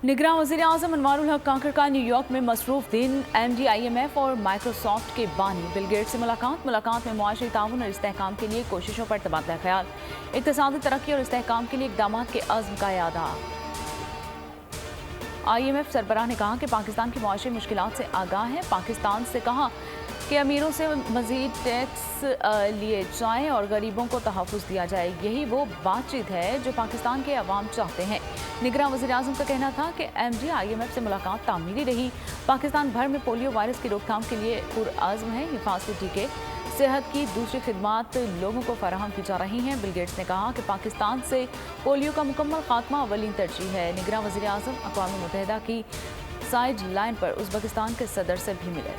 निगरान वज़ीर-ए-आज़म अनवारुल हक काकड़ का न्यूयॉर्क में मसरूफ दिन MD IMF और माइक्रोसॉफ्ट के बानी बिल गेट्स से मुलाकात में मुआशरी ताउन और इस्तेहकाम के लिए कोशिशों पर तबादला ख्याल, इक़्तिसादी तरक्की और इस्तेहकाम के लिए इक़दामात के अज़्म का यादा। IMF सरबराह ने कहा कि पाकिस्तान की मुआशी मुश्किलात से आगाह है। पाकिस्तान से कहा कि अमीरों से मज़ीद टैक्स लिए जाएँ और गरीबों को तहफ़्फ़ुज़ दिया जाए। यही वो बातचीत है जो पाकिस्तान के अवाम चाहते हैं। निगरान वज़ीर-ए-आज़म का कहना था कि MD IMF से मुलाकात तामीरी रही। पाकिस्तान भर में पोलियो वायरस की रोकथाम के लिए पुरअज़्म है। हिफाजती टीके, सेहत की दूसरी खिदमात लोगों को फराहम की जा रही हैं। बिल गेट्स ने कहा कि पाकिस्तान से पोलियो का मुकम्मल खात्मा अव्वलीन तरजीह है। निगरान वज़ीर-ए-आज़म अक़वाम मुत्तहिदा की साइड लाइन पर उज़्बेकिस्तान के सदर से भी मिले।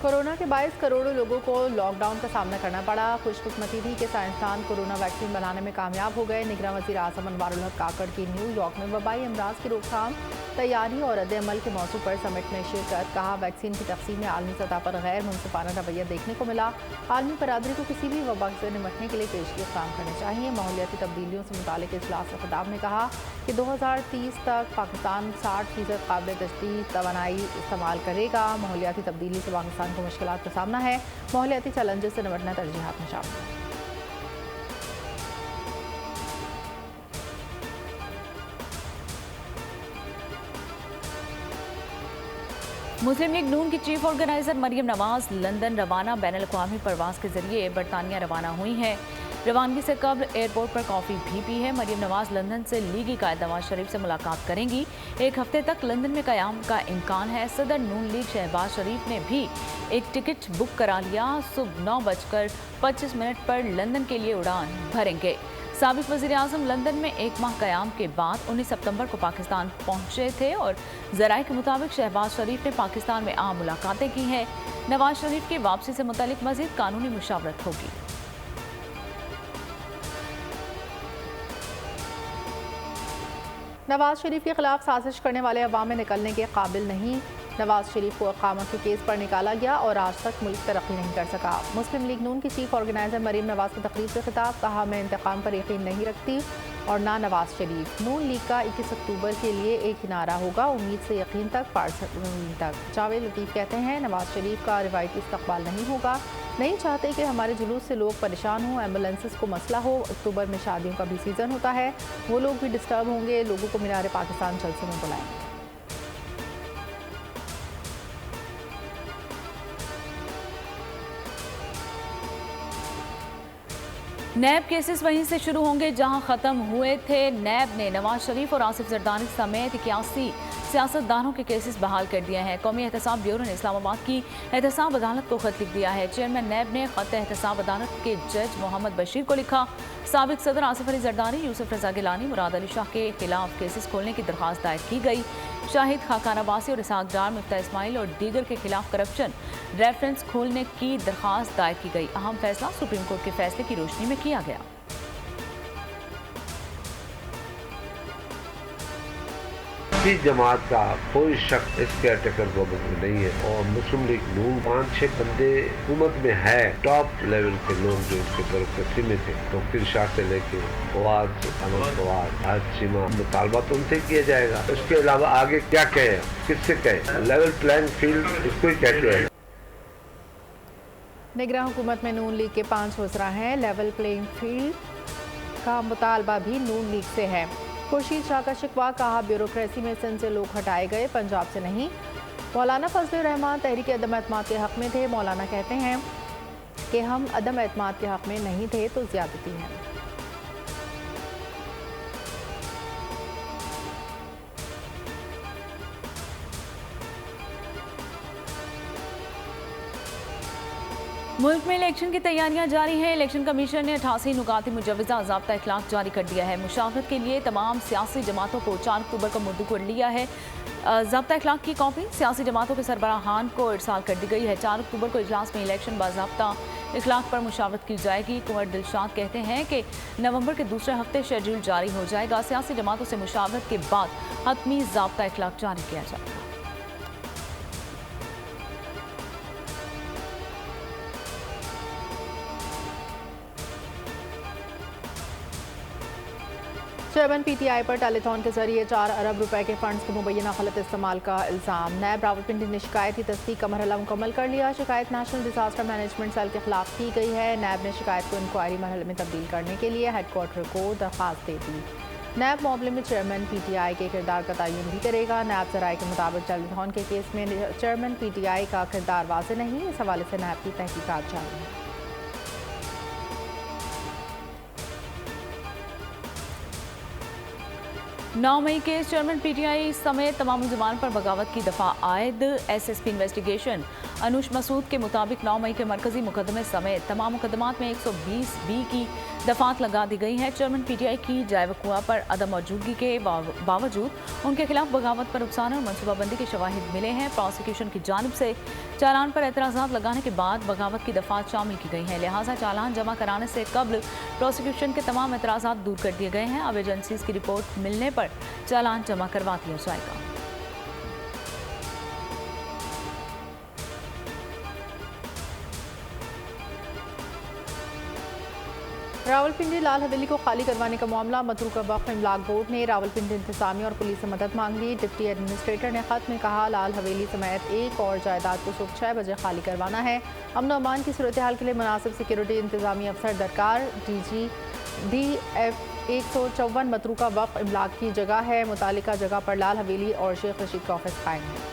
कोरोना के बायस करोड़ों लोगों को लॉकडाउन का सामना करना पड़ा। खुशकिस्मती थी कि साइंसदान कोरोना वैक्सीन बनाने में कामयाब हो गए। निगरान वज़ीर-ए-आज़म अनवारुल हक काकड़ की न्यूयॉर्क में वबाई अमराज की रोकथाम, तैयारी और रद्द-ए-अमल के मौजू पर समिट में शिरकत। कहा, वैक्सीन की तक़सीम में आलमी सतह पर गैर मुनसिफाना रवैया देखने को मिला। आलमी बरादरी को किसी भी वबा से निपटने के लिए पेशगी इक़दाम करने चाहिए। माहौलियाती तब्दीलियों से मुतालिक इजलास में खिताब में कहा कि 2030 तक पाकिस्तान 60% काबिल तजदीद तवानाई इस्तेमाल करेगा। माहौलियाती तब्दीली से पाकिस्तान को मुश्किलात का सामना है। माहौलियाती चैलेंजेस से निपटना तरजीहात में शामिल है। मुस्लिम लीग नून की chief organiser Maryam Nawaz London रवाना बैनुल-अक़वामी परवाज़ के जरिए बरतानिया रवाना हुई हैं। रवानगी से कबल एयरपोर्ट पर कॉफ़ी भी पी है। मरियम नवाज लंदन से लीगी कायद नवाज शरीफ से मुलाकात करेंगी। एक हफ्ते तक लंदन में क़याम का इम्कान है। सदर नून लीग शहबाज शरीफ ने भी एक टिकट बुक करा लिया। सुबह 9:25 पर लंदन के लिए उड़ान भरेंगे। साबिक़ वज़ीर-ए-आज़म लंदन में एक माह क़याम के बाद 19 सितंबर को पाकिस्तान पहुंचे थे और ज़राए के मुताबिक शहबाज शरीफ ने पाकिस्तान में आम मुलाकातें की हैं। नवाज शरीफ की वापसी से मुतालिक मज़ीद कानूनी मुशावरत होगी। नवाज शरीफ के खिलाफ साजिश करने वाले अवाम में निकलने के काबिल नहीं। नवाज शरीफ को इक़ामत के केस पर निकाला गया और आज तक मुल्क तरक्की नहीं कर सका। मुस्लिम लीग नून की चीफ ऑर्गेनाइजर मरीम नवाज की तकरीर से खिताब। कहा, मैं इंतकाम पर यकीन नहीं रखती और ना नवाज शरीफ। नून लीग का 21 अक्टूबर के लिए एक ही नारा होगा, उम्मीद से यकीन तक, पार्टी तक। जावेद लतीफ़ कहते हैं, नवाज शरीफ का रिवायती इस्तक़बाल नहीं होगा। नहीं चाहते कि हमारे जुलूस से लोग परेशान हों, एम्बुलेंसेस को मसला हो। अक्टूबर में शादियों का भी सीज़न होता है, वो लोग भी डिस्टर्ब होंगे। लोगों को मीनार पाकिस्तान जलसे में बुलाएंगे। नैब केसेस वहीं से शुरू होंगे जहां ख़त्म हुए थे। नैब ने नवाज शरीफ और आसिफ जरदारी समेत 81 सियासतदानों के केसेस बहाल कर दिए हैं। कौमी एहतसाब ब्यूरो ने इस्लामाबाद की एहतसाब अदालत को खत लिख दिया है। चेयरमैन नैब ने खत एहतसाब अदालत के जज मोहम्मद बशीर को लिखा। साबिक सदर आसिफ अली जरदारी, यूसुफ रजा गिलानी, मुराद अली शाह के खिलाफ केसेस खोलने की दरख्वास्त दायर की गई। शाहिद खाकान अब्बासी और इसहाक डार, मिफ्ता इस्माइल और दीगर के खिलाफ करप्शन रेफरेंस खोलने की दरख्वास्त दायर की गई। अहम फैसला सुप्रीम कोर्ट के फैसले की रोशनी में किया गया। किसी जमात का कोई शक इस केयरटेकर गवर्नमेंट में नहीं है और मुस्लिम लीग नून 5-6 बंदे हुकूमत में है, टॉप लेवल के लोग जो इसके तरफ तस्लीम थे। तो फिर शाह से लेके फवाद, अहमद फवाद, आज सीमा, मुतालबा तो उनसे किया जाएगा। उसके अलावा आगे क्या कहे, किससे कहे? लेवल प्लेइंग फील्ड इसको ही कहते हैं। निगरान हुकूमत में नून लीग के 5 वज़रा हैं। लेवल प्लेइंग फील्ड का मुतालबा भी नून लीग से है। खुर्शीद शाह का शिकवा। कहा, ब्यूरोक्रेसी में सिंध से लोग हटाए गए, पंजाब से नहीं। मौलाना फजल रहमान तहरीक अदम एतमाद के हक़ में थे। मौलाना कहते हैं कि हम अदम एतमाद के हक़ में नहीं थे तो ज़्यादती है। मुल्क में इलेक्शन की तैयारियां जारी हैं। इलेक्शन कमीशन ने 88 नुकाती मुजवज़ा ज़ाब्ता इखलाक जारी कर दिया है। मुशावरत के लिए तमाम सियासी जमातों को 4 अक्टूबर को मुद्दू कर लिया है। ज़ाब्ता इखलाक की कॉपी सियासी जमातों के सरबराहान को इरसाल कर दी गई है। 4 अक्टूबर को इजलास में इलेक्शन बाज़ाब्ता इखलाक पर मुशावरत की जाएगी। कुंवर दिलशाद कहते हैं कि नवंबर के दूसरे हफ्ते शेड्यूल जारी हो जाएगा। सियासी जमातों से मुशावरत के बाद हतमी ज़ाब्ता इखलाक जारी किया जाएगा। चेयरमैन पीटीआई पर टेलीथॉन के जरिए 4 अरब रुपए के फंड्स के मुबैना गलत इस्तेमाल का इल्ज़ाम। नैब रावलपिंडी ने शिकायत की तस्दीक का मरहला मुकम्मल कर लिया। शिकायत नेशनल डिजास्टर मैनेजमेंट सेल के खिलाफ की गई है। नैब ने शिकायत को इंक्वायरी मरहले में तब्दील करने के लिए हेडक्वार्टर को दरख्वास्त दे दी। नैब मामले में चेयरमैन पीटीआई के किरदार का तयन भी करेगा। नैब जराये के मुताबिक टेलीथॉन के केस में चेयरमैन पीटीआई का किरदार वाज़ेह नहीं। इस हवाले से नैब की तहकीकात जारी है। 9 मई के चेयरमैन पीटीआई समेत तमाम मुलजमान पर बगावत की दफा आयद। एसएसपी इन्वेस्टिगेशन अनुश मसूद के मुताबिक 9 मई के मरकजी मुकदमे समेत तमाम मुकदमात में 120 बी की दफात लगा दी गई है। चेयरमैन पीटीआई की जाय वक़ुआ पर अदम मौजूदगी के बावजूद उनके खिलाफ बगावत पर उकसाने और मनसूबाबंदी के शवाहिद मिले हैं। प्रोसिक्यूशन की जानिब से चालान पर एतराज़ात लगाने के बाद बगावत की दफात शामिल की गई हैं। लिहाजा चालान जमा कराने से कबल प्रोसिक्यूशन के तमाम एतराज़ात दूर कर दिए गए हैं। अब एजेंसीज की रिपोर्ट मिलने पर चालान जमा करवा दिया जाएगा। रावलपिंडी लाल हवेली को खाली करवाने का मामला मतरूका वक्फ इमलाक बोर्ड ने रावलपिंडी इंतजामिया और पुलिस से मदद मांग ली। डिप्टी एडमिनिस्ट्रेटर ने खत में कहा लाल हवेली समेत एक और जायदाद को सुबह 6 बजे खाली करवाना है। अमन अमान की सूरत हाल के लिए मुनासिब सिक्योरिटी इंतजामी अफसर दरकार। DF 154 मतरूका वक्फ इमलाक की जगह है। मुतालिका जगह पर लाल हवेली और शेख रशीद का ऑफिस कायम है।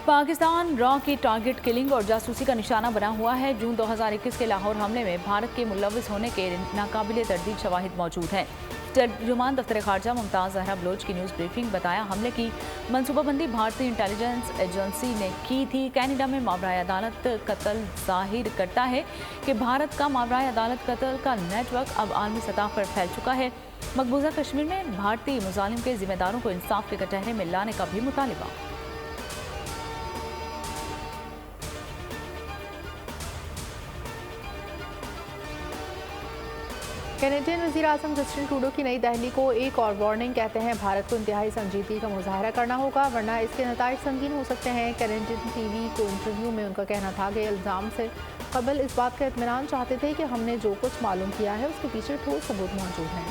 पाकिस्तान रॉ की टारगेट किलिंग और जासूसी का निशाना बना हुआ है। जून 2021 के लाहौर हमले में भारत के मुलविस होने के नाकाबिले तरदीद शवाहिद मौजूद हैं। तर्जुमान दफ्तर खारजा मुमताज़ जहरा बलोच की न्यूज़ ब्रीफिंग बताया हमले की मनसूबाबंदी भारतीय इंटेलिजेंस एजेंसी ने की थी। कैनेडा में मावराए अदालत कत्ल जाहिर करता है कि भारत का मावराए अदालत कत्ल का नेटवर्क अब आलमी सतह पर फैल चुका है। मकबूजा कश्मीर में भारतीय मुजालिम के जिम्मेदारों को इंसाफ के कटहरे में लाने का भी मुतालिबा। कैनेडियन वज़ीर-ए-आज़म जस्टिन ट्रूडो की नई दिल्ली को एक और वार्निंग। कहते हैं भारत को इंतहाई संजीदगी का मुजाहरा करना होगा वरना इसके नताइज संगीन हो सकते हैं। कैनेडियन टीवी को इंटरव्यू में उनका कहना था कि इल्ज़ाम से कबल इस बात का इत्मीनान चाहते थे कि हमने जो कुछ मालूम किया है उसके पीछे ठोस सबूत मौजूद हैं।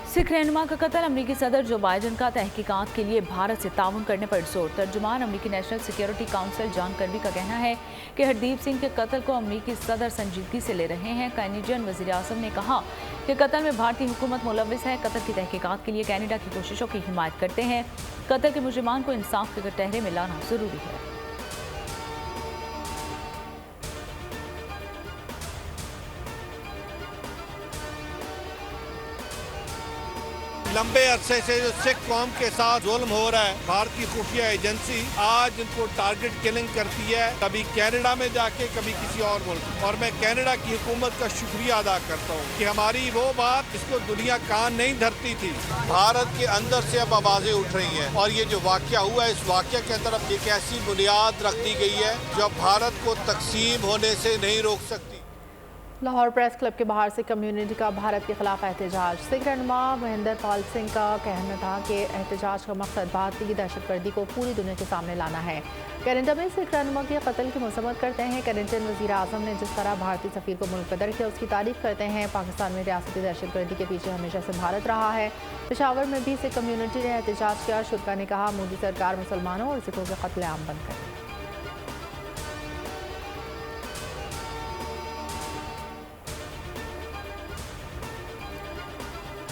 सिख रहनुमा का कत्ल अमरीकी सदर जो बाइडन का तहकीकात के लिए भारत से ताउन करने पर जोर। तर्जुमान अमरीकी national security council John Kirby का कहना है कि हरदीप सिंह के कत्ल को अमरीकी सदर संजीदगी से ले रहे हैं। कैनेडियन वज़ीर-ए-आज़म ने कहा कि कत्ल में भारतीय हुकूमत मुलविस है। कत्ल की तहकीकात के लिए कैनेडा की कोशिशों की हिमायत करते हैं। कत्ल के मुजरिमान को इंसाफ के कटहरे में लाना जरूरी है। लंबे अरसे से जो सिख कौम के साथ जुल्म हो रहा है, भारतीय खुफिया एजेंसी आज इनको टारगेट किलिंग करती है, कभी कनाडा में जाके कभी किसी और मुल्क। और मैं कनाडा की हुकूमत का शुक्रिया अदा करता हूँ कि हमारी वो बात जिसको दुनिया कान नहीं धरती थी, भारत के अंदर से अब आवाजें उठ रही हैं। और ये जो वाकया हुआ है, इस वाकया के अंदर अब एक ऐसी बुनियाद रख दी गई है जो भारत को तकसीम होने से नहीं रोक सकती। लाहौर प्रेस क्लब के बाहर से कम्युनिटी का भारत के खिलाफ एहतजाज। सिख रहनुमा महेंद्र पाल सिंह का कहना था कि एहतजाज का मकसद भारतीय दहशतगर्दी को पूरी दुनिया के सामने लाना है। कनाडा में सिख रहनुमा के कत्ल की मसम्मत करते हैं। कैनेडियन वज़ीर-ए-आज़म ने जिस तरह भारतीय सफ़ीर को मुल्क बदर किया उसकी तारीफ करते हैं। पाकिस्तान में रियासती दहशतगर्दी के पीछे हमेशा से भारत रहा है। पेशावर में भी सिख कम्युनिटी ने एहतजाज किया। शुरा ने कहा मोदी सरकार मुसलमानों और सिखों के कत्लेआम बंद करे।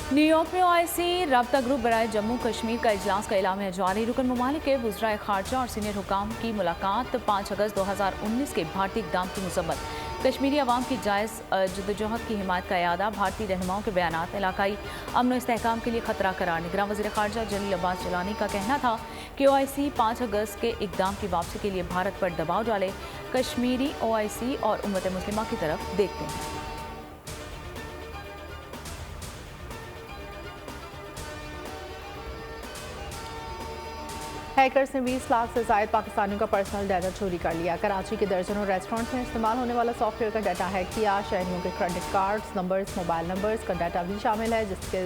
न्यूयॉर्क में OIC राब्ता ग्रुप बराए जम्मू कश्मीर का इजलास का एलामिया जारी। रुकन ममालिक के वज़राए खारजा और सीनियर हुकाम की मुलाकात। 5 अगस्त 2019 के भारतीय इक़दाम की मुसम्मत। कश्मीरी अवाम की जायज़ जद्दोजहद की हिमायत का यादा। भारतीय रहनुमाओं के बयानात इलाकाई अमन व इस्तेहकाम के लिए खतरा करार। निगरान वज़ीर खारजा जलील अब्बास जिलानी का कहना था कि OIC 5 अगस्त के इक़दाम की वापसी के लिए भारत पर दबाव डाले। कश्मीरी OIC और उम्मत मुस्लिमा की तरफ देखते हैं। हैकर्स ने 20 लाख से ज़ायद पाकिस्तानियों का पर्सनल डाटा चोरी कर लिया। कराची के दर्जनों रेस्टोरेंट्स में इस्तेमाल होने वाला सॉफ्टवेयर का डाटा हैक किया। शहरियों के credit cards numbers, mobile numbers का डाटा भी शामिल है, जिसके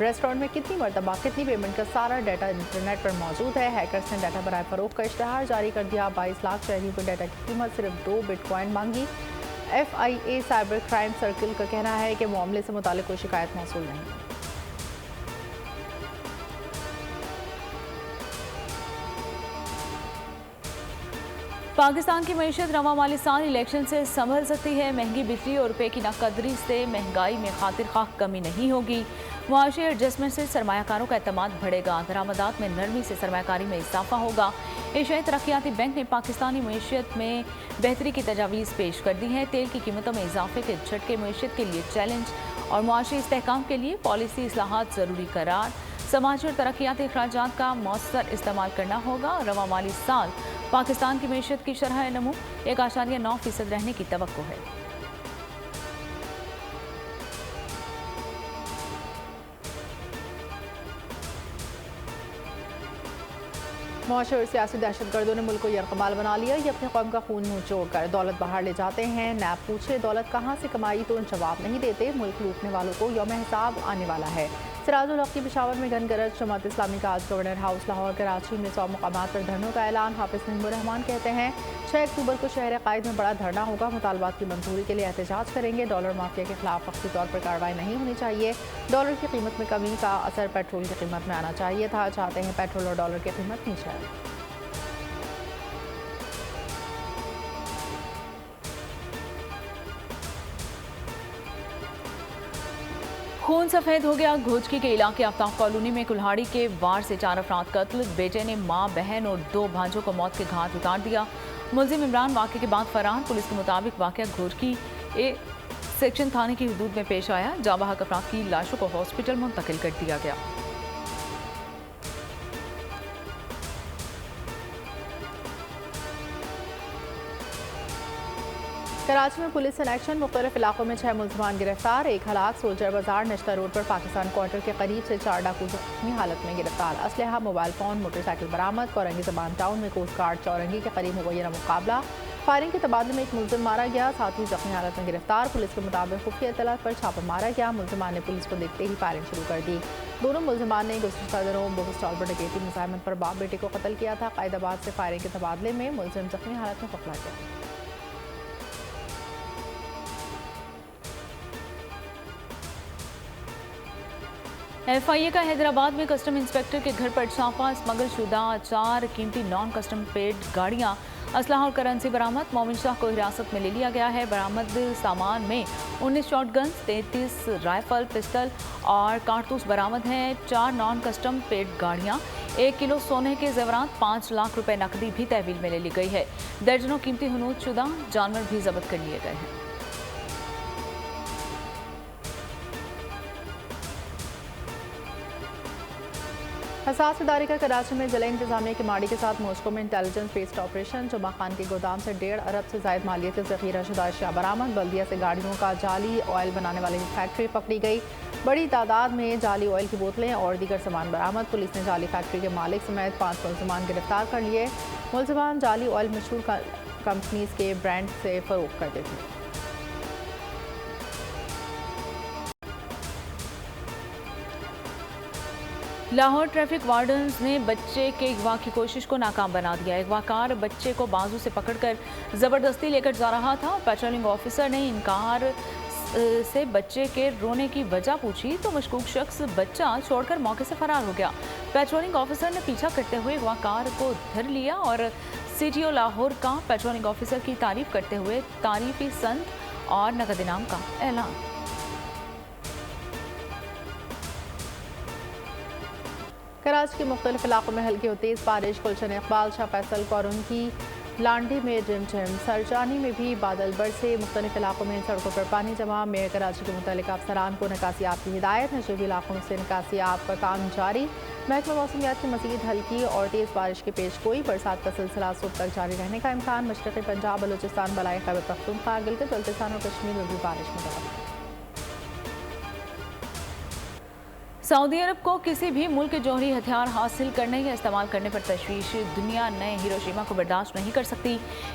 रेस्टोरेंट में कितनी मरतबा कितनी पेमेंट का सारा डाटा इंटरनेट पर मौजूद है। हैकर्स ने डाटा बराए फरोख्त का इश्तहार जारी कर दिया। 22 लाख शहरियों के डाटा की कीमत सिर्फ 2 बिटकॉइन मांगी। FIA साइबर क्राइम सर्किल का कहना है कि मामले से मुताल्लिक कोई शिकायत मौसूल नहीं। पाकिस्तान की मईशत रवा माली साल इलेक्शन से संभल सकती है। महंगी बिजली और रुपये की नकदरी से महंगाई में खातिर खाह कमी नहीं होगी। मुआशी एडजस्टमेंट से सरमायाकारों का एतमाद बढ़ेगा। दरामदात में नरमी से सरमायाकारी में इजाफा होगा। एशियाई तरक्याती बैंक ने पाकिस्तानी मईशत में बेहतरी की तजावीज़ पेश कर दी है। तेल की कीमतों में इजाफे के झटके मईशत के लिए चैलेंज और मुआशी इस्तेहकाम के लिए पॉलिसी इस्लाहात ज़रूरी करार। समाजी और तरक्याती अखराजात का मौसर इस्तेमाल करना होगा। रवा माली साल पाकिस्तान की मईशत की शरह नमू 1.9% रहने की तवक्को है। मुआशी और सियासी दहशतगर्दों ने मुल्क को यरकमाल बना लिया। ये अपनी कौम का खून मुँह जोड़ कर दौलत बाहर ले जाते हैं। नैब पूछे दौलत कहाँ से कमाई तो जवाब नहीं देते। मुल्क लूटने वालों को यौम हिसाब आने वाला है। सिराजुल हक की पेशावर में घनगरज जमात इस्लामी का आज गवर्नर हाउस लाहौर कराची में 100 मुकामात पर धरनों का ऐलान। हाफिज नईमुर रहमान कहते हैं 6 अक्टूबर को शहर कायद में बड़ा धरना होगा। मुतालबात की मंजूरी के लिए एहतजाज करेंगे। डॉलर माफिया के खिलाफ वक्ती तौर पर कार्रवाई नहीं होनी चाहिए। डॉलर की कीमत में कमी का असर पेट्रोल की कीमत में आना चाहिए था। चाहते हैं पेट्रोल और डॉलर की कीमत नीचे आए। खून सफ़ेद हो गया। घोचकी के इलाके आफ्ताब कॉलोनी में कुल्हाड़ी के वार से 4 अफराद कत्ल। बेटे ने मां, बहन और 2 भांजों को मौत के घाट उतार दिया। मुलजिम इमरान वाक़े के बाद फरार। पुलिस के मुताबिक वाक़या घोचकी ए सेक्शन थाने की हदूद में पेश आया। जाबाहक अफराद की लाशों को हॉस्पिटल मुंतकिल कर दिया गया। कराची में पुलिस एक्शन। मुख्तलिफ इलाकों में 6 मुलजमान गिरफ्तार। 1 हलाक। सोल्जर बाजार नश्ता रोड पर पाकिस्तान क्वार्टर के करीब से 4 डाकू जख्मी हालत में गिरफ्तार। असलहा, मोबाइल फ़ोन, मोटरसाइकिल बरामद। कोरंगी ज़बान टाउन में कोस्ट गार्ड चौरंगी के करीब मुबैना मुकाबला। फायरिंग के तबादले में 1 मुलजिम मारा गया, साथ ही जख्मी हालत में गिरफ्तार। पुलिस के मुताबिक खुफिया इत्तला पर छापा मारा गया। मुलजिमान ने पुलिस को देखते ही फायरिंग शुरू कर दी। दोनों मुलजिमान ने गुज़श्ता दिनों बुक स्टॉल पर डकैती मुज़ाहमत पर बाप बेटे को कत्ल किया था। कायदाबाद से फायरिंग के तबादले में मुलजिम जख्मी हालत में पकड़ा गया। FIA का हैदराबाद में कस्टम इंस्पेक्टर के घर पर छापा। स्मगल शुदा 4 कीमती नॉन कस्टम पेड गाड़ियाँ, असलहा और करेंसी बरामद। मोमिन शाह को हिरासत में ले लिया गया है। बरामद सामान में 19 शॉटगन्स, 33 राइफल, पिस्टल और कारतूस बरामद हैं। 4 नॉन कस्टम पेड गाड़ियाँ, 1 किलो सोने के जेवरात, 5 लाख रुपए नकदी भी तहवील में ले ली गई है। दर्जनों कीमती हनूद शुदा जानवर भी जब्त कर लिए गए हैं। हसास इदारे का कराची में जिला इंतजामिया की माड़ी के साथ मॉस्को में इंटेलिजेंस बेस्ड ऑपरेशन। जुमा खान के गोदाम से 1.5 अरब से ज़ायद मालियत के ज़ख़ीरा शुदा अशिया बरामद। बल्दिया से गाड़ियों का जाली ऑयल बनाने वाली फैक्ट्री पकड़ी गई। बड़ी तादाद में जाली ऑयल की बोतलें और दीगर सामान बरामद। पुलिस ने जाली फैक्ट्री के मालिक समेत 5 मुलजमान गिरफ्तार कर लिए। मुलजमान जाली ऑयल मशहूर कंपनीज के ब्रांड से फ़रोख्त करते थे। लाहौर ट्रैफिक वार्डन्स ने बच्चे के अगवा की कोशिश को नाकाम बना दिया। अगवाकार बच्चे को बाजू से पकड़कर ज़बरदस्ती लेकर जा रहा था। पेट्रोलिंग ऑफिसर ने इनकार से बच्चे के रोने की वजह पूछी तो मशकूक शख्स बच्चा छोड़कर मौके से फरार हो गया। पेट्रोलिंग ऑफिसर ने पीछा करते हुए अगवाकार को धर लिया और CTO लाहौर का पेट्रोलिंग ऑफिसर की तारीफ करते हुए तारीफी संद और नकद इनाम का ऐलान। कराची के मुख्तलिफ इलाकों में हल्की और तेज़ बारिश। गुलशन इकबाल, शाह फैसल, कोरंगी, लांडी में रिमझिम। सरजानी में भी बादल बरसे। मुख्तलिफ इलाकों में सड़कों पर पानी जमा। मेयर कराची के मुतल्लिक़ अफसरान को निकासियाब की हिदायत। नशेबी इलाकों से निकासियाब का काम जारी। महकमा मौसमियात की मज़ीद हल्की और तेज़ बारिश की पेश गोई। बरसात का सिलसिला सुबह तक जारी रहने का इम्कान। मशरक़ी पंजाब, बलूचिस्तान, बलाई खैबर पख्तूनख्वा, गिलगित बल्तिस्तान और कश्मीर में भी बारिश मुतवक्किल। सऊदी अरब को किसी भी मुल्क के जौहरी हथियार हासिल करने या इस्तेमाल करने पर तशवीश। दुनिया नए हिरोशिमा को बर्दाश्त नहीं कर सकती।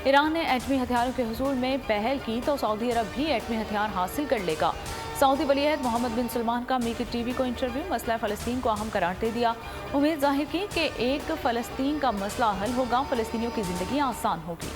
ईरान ने एटमी हथियारों के हुसूल में पहल की तो सऊदी अरब भी एटमी हथियार हासिल कर लेगा। सऊदी वलीअहद मोहम्मद बिन सलमान का अमेरिकी टीवी को इंटरव्यू। मसला फ़लस्तीन को अहम करार दे दिया। उम्मीद जाहिर की कि एक फ़लस्तीन का मसला हल होगा, फ़लस्तीनियों की ज़िंदगी आसान होगी।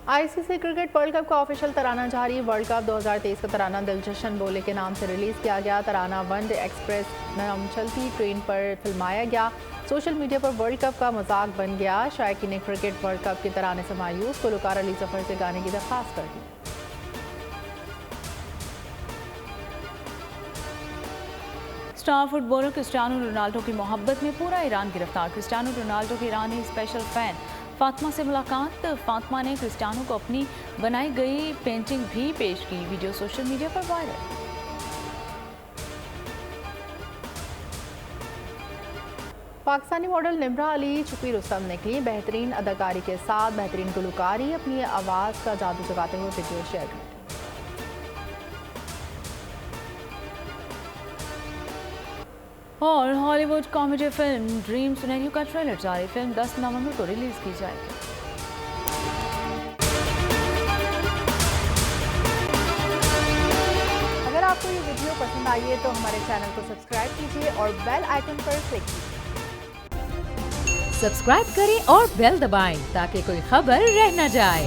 आईसीसी क्रिकेट वर्ल्ड कप का ऑफिशियल तराना जारी। वर्ल्ड कप 2023 का तराना दिल जशन बोले के नाम से रिलीज़ किया गया। तराना वनडे एक्सप्रेस नाम चलती ट्रेन पर फिल्माया गया। सोशल मीडिया पर वर्ल्ड कप का मजाक बन गया। शायकीन ने क्रिकेट वर्ल्ड कप के तराने से मायूस, गुलकार अली जफर से गाने की दरख्वास्त कर दी। स्टार फुटबॉलर क्रिस्टियानो रोनाल्डो की मोहब्बत में पूरा ईरान गिरफ्तार। क्रिस्टियानो रोनाल्डो की ईरानी स्पेशल फ़ैन फातिमा से मुलाकात। फातिमा ने क्रिस्टियानो को अपनी बनाई गई पेंटिंग भी पेश की। वीडियो सोशल मीडिया पर वायरल। पाकिस्तानी मॉडल निम्रा अली छुपी रुस्तम निकली। बेहतरीन अदाकारी के साथ बेहतरीन गुलकारी, अपनी आवाज़ का जादू जगाते हुए वीडियो शेयर कर। और Hollywood comedy film dream scenario का ट्रेलर जारी। फिल्म 10 नवंबर को रिलीज की जाएगी। अगर आपको ये वीडियो पसंद आई है तो हमारे चैनल को सब्सक्राइब कीजिए और बेल आइकन पर क्लिक कीजिए। सब्सक्राइब करें और बेल दबाएं ताकि कोई खबर रह न जाए।